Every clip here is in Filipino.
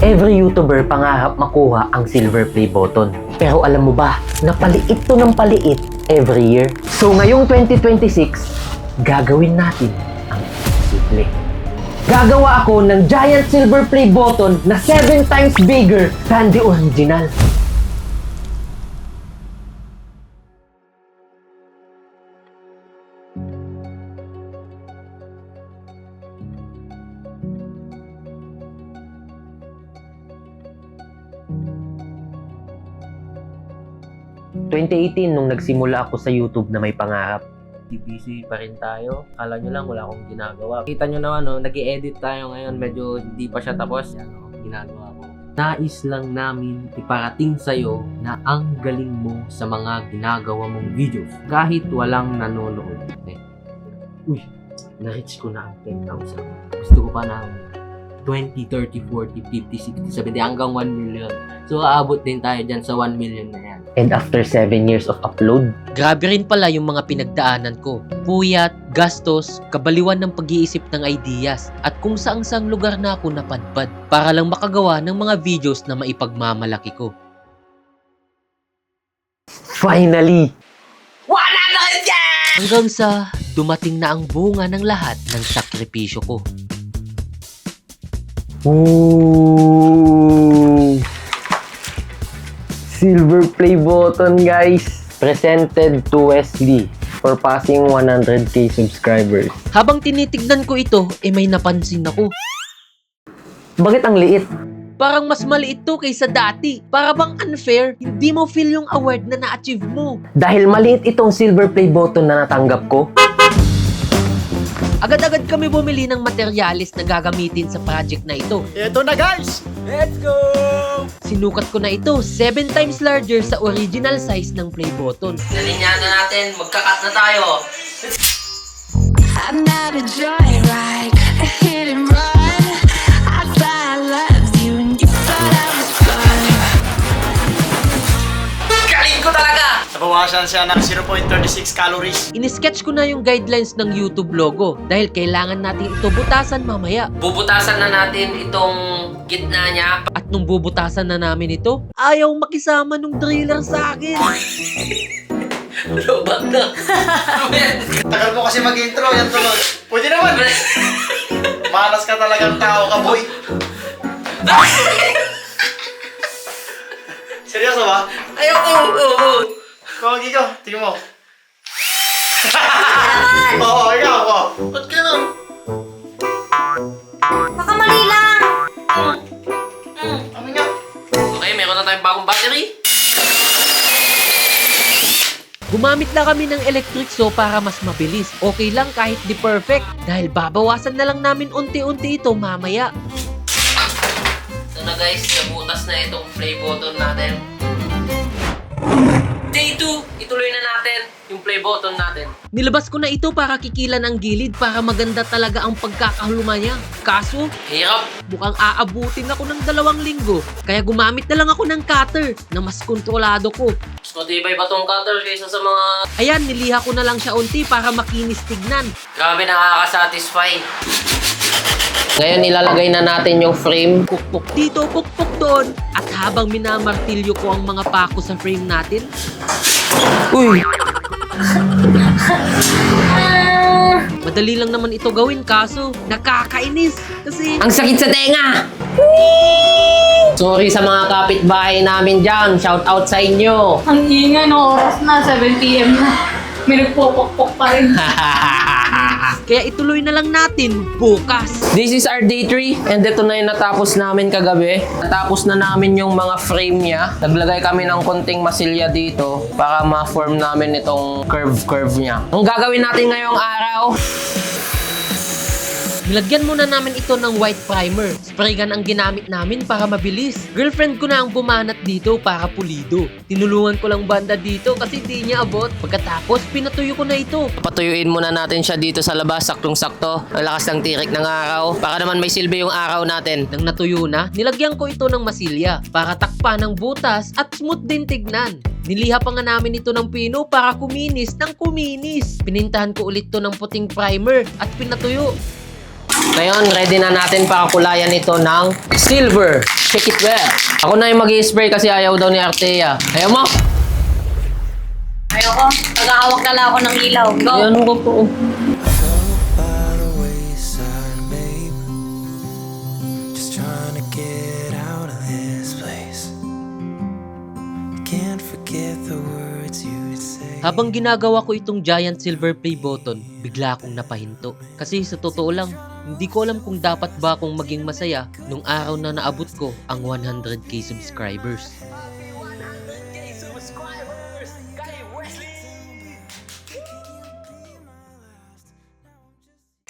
Every YouTuber pangarap makuha ang silver play button. Pero alam mo ba, napaliit to ng paliit every year. So ngayong 2026, gagawin natin ang simple. Gagawa ako ng giant silver play button na 7 times bigger than the original. Nung nagsimula ako sa YouTube na may pangarap. Busy pa rin tayo. Akala nyo lang wala akong ginagawa. Kita nyo naman, no, nag-i-edit tayo ngayon. Medyo hindi pa siya tapos. Yan, no, ginagawa ko. Nais lang namin iparating sa'yo na ang galing mo sa mga ginagawa mong videos. Kahit walang nanonood. Okay? Uy, na-reach ko na ang 10,000. Gusto ko pa ng 20, 30, 40, 50, 60, 70, hanggang 1 million. So, aabot din tayo dyan sa 1 million na yan. And after 7 years of upload, Grabe rin pala yung mga pinagdaanan ko. Puyat, gastos, kabaliwan ng pag-iisip ng ideas, at kung saang-saang lugar na ako napadpad para lang makagawa ng mga videos na maipagmamalaki ko. finally, Hanggang sa dumating na ang bunga ng lahat ng sakripisyo ko. ooh, silver play button guys, presented to Wesley for passing 100k subscribers. Habang tinitignan ko ito, may napansin ako. Bakit ang liit? Parang mas maliit to kaysa dati. Para bang unfair, hindi mo feel yung award na na-achieve mo. Dahil maliit itong silver play button na natanggap ko. Agad-agad kami bumili ng materyales na gagamitin sa project na ito. Ito na guys! Let's go! Sinukat ko na ito 7 times larger sa original size ng play button. Nalinyana natin, magkakat na tayo. I'm not a joyride, a hit and run. I thought I loved you and you thought I was fun. Galing ko talaga! Nabawasan siya ng 0.36 calories. Inisketch ko na yung guidelines ng YouTube logo dahil kailangan natin ito butasan mamaya. Bubutasan na natin itong gitna niya. At nung bubutasan na namin ito, ayaw makisama nung driller sa akin. Lubag na. Tagal mo kasi mag-intro, yan tulad. Pwede naman. Malas ka talagang tao ka, boy. Seryoso ba? Ayaw ko. Kumagi ka, tingin mo. Oo, ikaw, oo. Ba't ganun? Baka mali lang. Ano nga? Okay, meron na tayong bagong battery. Gumamit na kami ng electric saw para mas mabilis. Okay lang kahit di perfect dahil babawasan na lang namin unti-unti ito mamaya. Ito na guys, nabutas na itong play button natin. Day 2, ituloy na natin yung play button natin. Nilabas ko na ito para kikilan ang gilid para maganda talaga ang pagkakahuluma niya. Kaso, Hirap. mukhang aabutin ako ng 2 linggo. Kaya gumamit na lang ako ng cutter na mas kontrolado ko. Mas matibay pa tong cutter kaysa sa mga... Ayan, niliha ko na lang siya unti para makinis tignan. Grabe, nakaka-satisfy. Ngayon, ilalagay na natin yung frame. Pukpok dito, pukpok doon. At habang minamartilyo ko ang mga pako sa frame natin, Uy! madali lang naman ito gawin kaso nakakainis kasi Ang sakit sa tenga! Sorry sa mga kapitbahay namin dyan. Shout out sa inyo. Ang ingay no oras na, 7 p.m. na. May nagpupok-pok pa rin. kaya ituloy na lang natin bukas. This is our day 3 and ito na yung natapos namin kagabi. Natapos na namin yung mga frame niya. Naglagay kami ng konting masilya dito para ma-form namin itong curve niya. Ang gagawin natin ngayong araw, Nilagyan muna namin ito ng white primer. Spray gun ang ginamit namin para mabilis. Girlfriend ko na ang bumanat dito para pulido. Tinulungan ko lang banda dito kasi di niya abot. Pagkatapos, pinatuyo ko na ito. patuyuin muna natin siya dito sa labas, saktong-sakto. Ang lakas ng tirik ng araw. Baka naman may silbi yung araw natin. Nang natuyo na, nilagyan ko ito ng masilya para takpan ng butas at smooth din tignan. Niliha pa nga namin ito ng pino para kuminis ng kuminis. Pinintahan ko ulit to ng puting primer at pinatuyo. Ngayon, ready na natin pakakulayan ito ng silver. Shake it well. Ako na yung mag-i-spray kasi ayaw daw ni Artea. Ayaw mo? Ayoko. Nagahawak na lang ako ng ilaw. Go. Yan ko po. By the wayside, babe. Just trying to get out of this place. Can't forget the words you'd say. Habang ginagawa ko itong giant silver play button, bigla akong napahinto. Kasi sa totoo lang, hindi ko alam kung dapat ba akong maging masaya nung araw na naabot ko ang 100k subscribers.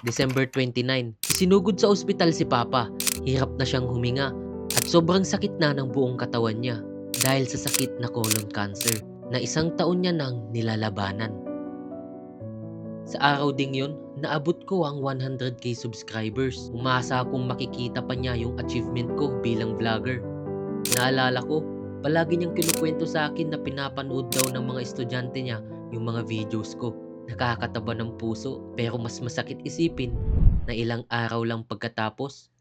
December 29, sinugod sa ospital si Papa. Hirap na siyang huminga at sobrang sakit na ng buong katawan niya dahil sa sakit na colon cancer na 1 taon niya nang nilalabanan. Sa araw ding yun, naabot ko ang 100k subscribers. Umasa akong makikita pa niya yung achievement ko bilang vlogger. Naalala ko, palagi niyang kinukwento sa akin na pinapanood daw ng mga estudyante niya yung mga videos ko. Nakakataba ng puso pero mas masakit isipin na ilang araw lang pagkatapos,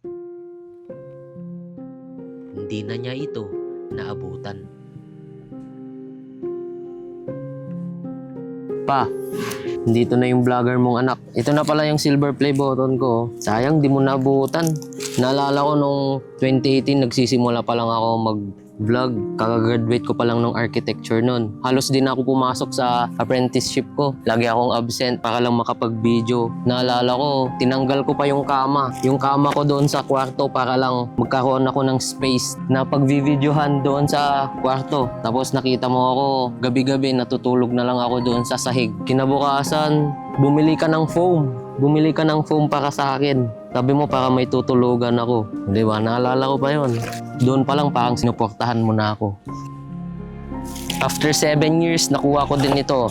hindi na niya ito naabutan. Pa, dito na yung vlogger mong anak. Ito na pala yung silver play button ko. Sayang di mo naabutan. Naalala ko nung 2018 nagsisimula pa lang ako mag-vlog. Kaka-graduate ko pa lang ng architecture nun. Halos din ako pumasok sa apprenticeship ko. Lagi akong absent para lang makapag-video. Naalala ko, tinanggal ko pa yung kama. Yung kama ko doon sa kwarto para lang magkaroon ako ng space na pag-videohan doon sa kwarto. Tapos nakita mo ako, gabi-gabi natutulog na lang ako doon sa sahig. Kinabukasan, bumili ka ng foam. Bumili ka ng foam para sa akin. Sabi mo para may tutulugan ako. Di ba? Naalala ko pa yon. Doon pa lang parang sinuportahan mo na ako. After 7 years, nakuha ko din ito.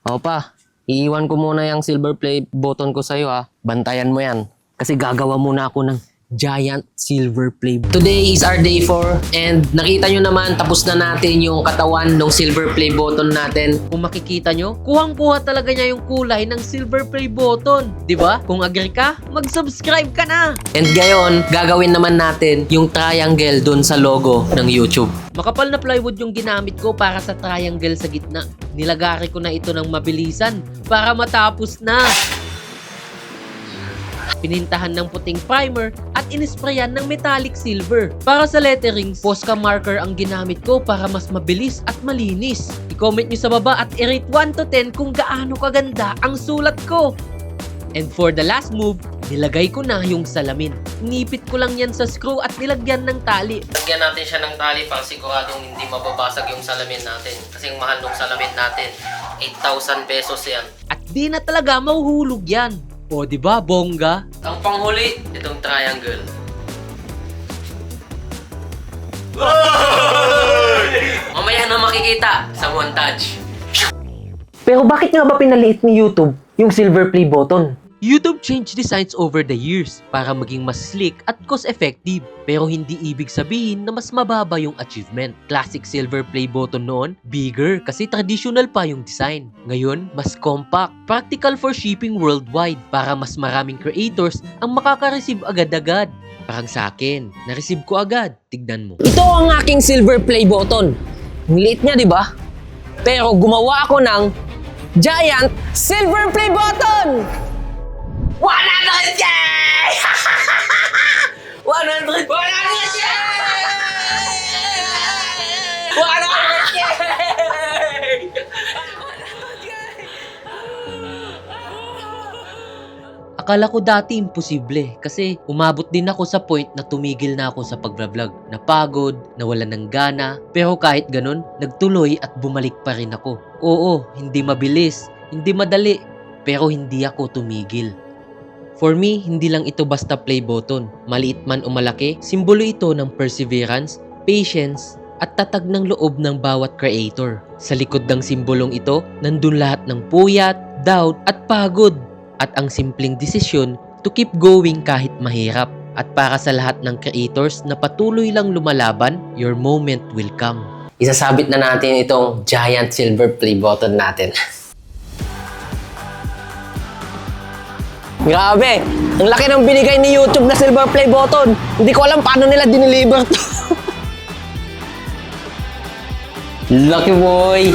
O pa, iiwan ko muna yung silver play button ko sa'yo ha. Bantayan mo yan. Kasi gagawa muna ako ng giant silver play. Today is our day 4 and nakita nyo naman tapos na natin yung katawan ng silver play button natin. Kung makikita nyo, kuhang-kuha talaga niya yung kulay ng silver play button. Diba? Kung agree ka, mag-subscribe ka na! And ngayon, gagawin naman natin yung triangle dun sa logo ng YouTube. Makapal na plywood yung ginamit ko para sa triangle sa gitna. Nilagari ko na ito ng mabilisan para matapos na. Pinintahan ng puting primer at inisprayan ng metallic silver. Para sa letterings, Posca marker ang ginamit ko para mas mabilis at malinis. I-comment nyo sa baba at i-rate 1 to 10 kung gaano kaganda ang sulat ko. And for the last move, nilagay ko na yung salamin. Inipit ko lang yan sa screw at nilagyan ng tali. Lagyan natin siya ng tali para siguradong hindi mababasag yung salamin natin. Kasi yung mahal ng salamin natin, 8,000 pesos yan. At di na talaga mahuhulog yan. O diba, bongga? Ang panghuli, itong triangle. Mamaya na makikita sa montage. Pero bakit nga ba pinaliit ni YouTube yung silver play button? YouTube changed designs over the years para maging mas slick at cost-effective. Pero hindi ibig sabihin na mas mababa yung achievement. Classic silver play button noon, bigger kasi traditional pa yung design. Ngayon, mas compact, practical for shipping worldwide para mas maraming creators ang makaka-receive agad-agad. Parang sa akin, na-receive ko agad. Tignan mo. Ito ang aking silver play button. Ang liit niya, di ba? Pero gumawa ako ng giant silver play button! 100K! 100K! 100K! 100K! Akala ko dati imposible kasi umabot din ako sa point na tumigil na ako sa pagbablog. Napagod, nawalan ng gana, pero kahit ganun, nagtuloy at bumalik pa rin ako. Oo, hindi mabilis, hindi madali, pero hindi ako tumigil. For me, hindi lang ito basta play button. Maliit man o malaki, simbolo ito ng perseverance, patience, at tatag ng loob ng bawat creator. Sa likod ng simbolong ito, nandun lahat ng puyat, doubt, at pagod. At ang simpleng desisyon to keep going kahit mahirap. At para sa lahat ng creators na patuloy lang lumalaban, your moment will come. isasabit na natin itong giant silver play button natin. Grabe! Ang laki ng binigay ni YouTube na silver play button. Hindi ko alam paano nila dineliver to. Lucky boy!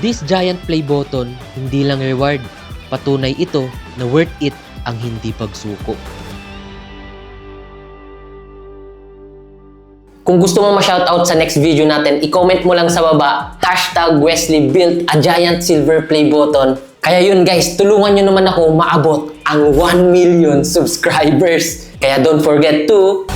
This giant play button, hindi lang reward. Patunay ito na worth it ang hindi pagsuko. Kung gusto mo ma-shoutout sa next video natin, i-comment mo lang sa baba, #Wesley built a giant silver play button. Kaya yun guys, tulungan nyo naman ako maabot ang 1 million subscribers. Kaya don't forget to